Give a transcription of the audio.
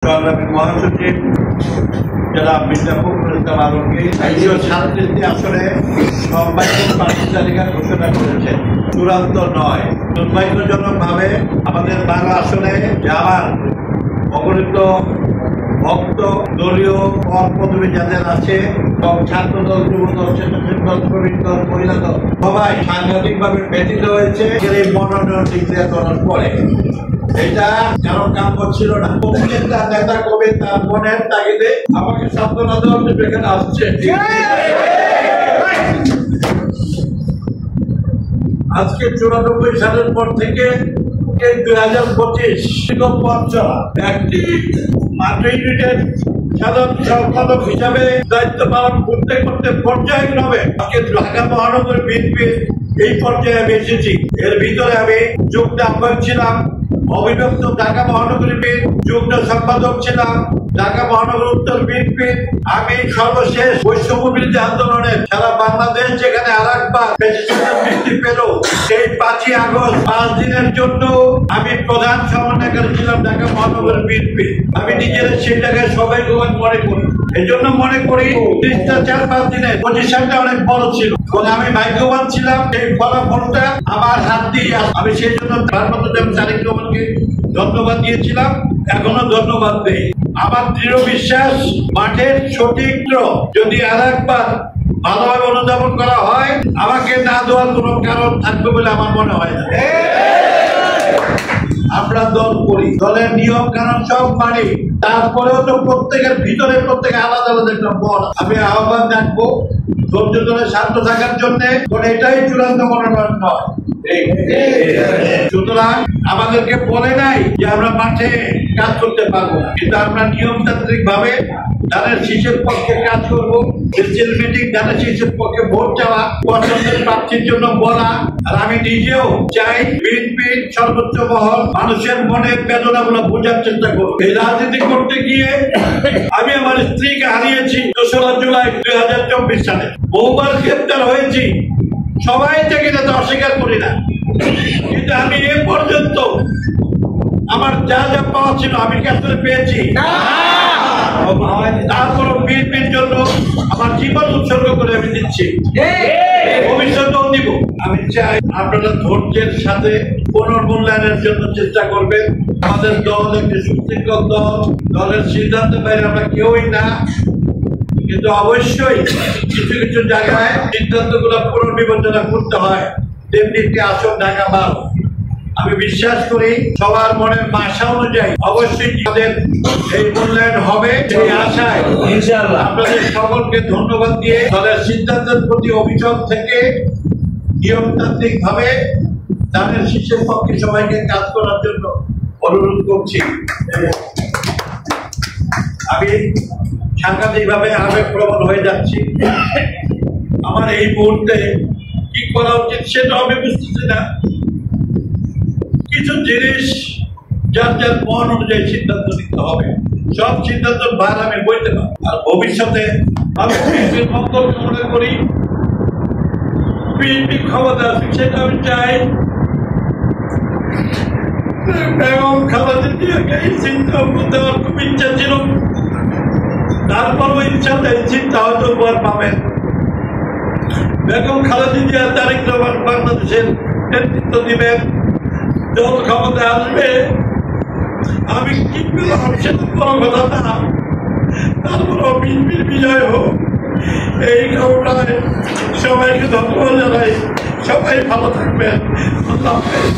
মহাসচিব জেলা মির্জা ফখরুল ইসলাম আলমকে 137টি আসনে নির্বাচন প্রার্থী তালিকা ঘোষণা করেছেন। চূড়ান্ত নয়, দুর্ভাগ্যজনকভাবে আমাদের 12 আসনে আমার অগণিত ভক্ত দলীয় পদবি যাদের আছে এবং ছাত্রদল, যুবদল, স্বেচ্ছাসেবক দল, শ্রমিক দল, মহিলা দল সবাই সাংঘাতিকভাবে ব্যতীত হয়েছে এই মনোনয়ন ডিক্লেয়ার করার পরে। এটা কারো কাম করছিল না। প্রত্যেকটা নেতা কবি তার মনের তাগিদে আমাকে সান্ত্বনা দেওয়ার জন্য এখানে আসছে। আজকে 94 সালের পর থেকে 2025 পথ চলা একটি মাত্র ইউনিটের সাধারণ সম্পাদক হিসাবে দায়িত্ব পালন করতে করতে পর্যায়ক্রমে আজকে ঢাকা মহানগর বিএনপির এই পর্যায়ে আমি এসেছি। এর ভিতরে আমি যুগ্ম আহ্বায়ক ছিলাম, অবিভক্ত ঢাকা মহানগরী বিএনপির যুগ্ম সম্পাদক ছিলাম, ঢাকা মহানগর উত্তর বিএনপির আমি সর্বশেষ বৈষম্য বিরোধী আন্দোলনের সারা বাংলাদেশ যেখানে আরেকবার বৃষ্টি পেল সেই 5ই আগস্ট 5 দিনের জন্য আমি প্রধান সমন্বয়কারী ছিলাম ঢাকা মহানগর বিএনপি। আমি নিজের সেই জায়গায় সবাই মনে করি, এই জন্য মনে করি 4-5 দিনের পজিশনটা অনেক বড় ছিল এবং আমি ভাগ্যবান ছিলাম এই ফলাফলটা আমার হাত দিয়ে। আমি সেই জন্য তারেক রহমানকে ধন্যবাদ দিয়েছিলাম, এখনো ধন্যবাদ দেই। আমার দৃঢ় বিশ্বাস মাঠের সঠিক যদি আরেকবার ভালোভাবে অনুধাবন করা হয় আমাকে না দেওয়ার কোনো কারণ থাকবে বলে আমার মনে হয় না। আমরা দল করি, দলের নিয়ম কানুন সব মানি, তারপরেও তো প্রত্যেকের ভিতরে প্রত্যেকে আলাদা আলাদা একটা বল। আমি আহ্বান রাখবো ধৈর্য ধরে শান্ত থাকার জন্য, এটাই চূড়ান্ত মনোনয়ন নয়। সুতরাং আমাদেরকে বলে নাই যে আমরা মাঠে কাজ করতে পারবো না, কিন্তু আমরা নিয়মতান্ত্রিক ভাবে ধানের শীষের পক্ষে কাজ করবো। ডিজিটাল মিটিং ধানের শীষের পক্ষে ভোট চাওয়া, পছন্দের প্রার্থীর জন্য বলা। আর আমি নিজেও চাই বিএনপির সর্বোচ্চ মহল মানুষের মনের বেদনা গুলো বোঝার চেষ্টা করবো। এই রাজনীতি করতে গিয়ে আমি আমার স্ত্রীকে হারিয়েছি 2রা জুলাই 2024 সালে, বহুবার গ্রেপ্তার হয়েছি, সবাই থেকে যাতে অস্বীকার করি না, কিন্তু আমি এ পর্যন্ত আমার যা যা পাওয়া ছিল আমি কাছে পেয়েছি। তারপর বিএনপির জন্য আমার জীবন উৎসর্গ করে আমি দিচ্ছি, ভবিষ্যতেও দিব। আমি চাই আপনারা ধৈর্যের সাথে পুনর্মূল্যায়নের জন্য চেষ্টা করবেন। আমাদের দল একটি সুশৃঙ্খল দল, দলের সিদ্ধান্তের বাইরে আমরা কেউই না, কিন্তু অবশ্যই কিছু কিছু জায়গায় সিদ্ধান্ত গুলো পুনর্বিবেচনা করতে হয়। তেমনি একটি আসন ঢাকা 12, আমি বিশ্বাস করি সবার মনের আশা অনুযায়ী অবশ্যই তাদের এই মূল্যায়ন হবে, সেই আশায় ইনশাআল্লাহ আপনাদের সকলকে ধন্যবাদ দিয়ে দলের সিদ্ধান্তের প্রতি অভিযোগ থেকে নিয়মতান্ত্রিক ভাবে ধানের শীষের পক্ষে সবাইকে কাজ করার জন্য অনুরোধ করছি। আমি সাংঘাতিক ভাবে আবেগপ্রবণ হয়ে যাচ্ছি। আমার এই মুহূর্তে কি করা উচিত সেটা আমি বুঝতেছি না। কিছু জিনিস যার যার মন অনুযায়ী সিদ্ধান্ত নিতে হবে, সব সিদ্ধান্ত ভার আমি বইতে পারি। আর ভবিষ্যতে আমি মঙ্গল কামনা করি, বিএনপি ক্ষমতা আছে সেটা আমি চাই। বেগম খালেদা জিয়াকে এই চিন্তা দেওয়ার খুব ইচ্ছা ছিল, তারপরও ইচ্ছাতে চিন্তা হয়তো উপহার পাবেন। বেগম খালেদা জিয়া তারেক রহমান বাংলাদেশের নেতৃত্ব দিবেন, দল ক্ষমতায় আসবে। আমি কি পেলাম সেটা বড় কথা না, তারপরও বিএনপির বিজয় হোক এই কামনায় সবাইকে ধন্যবাদ জানাই। সবাই ভালো থাকবেন। আল্লাহ হাফেজ।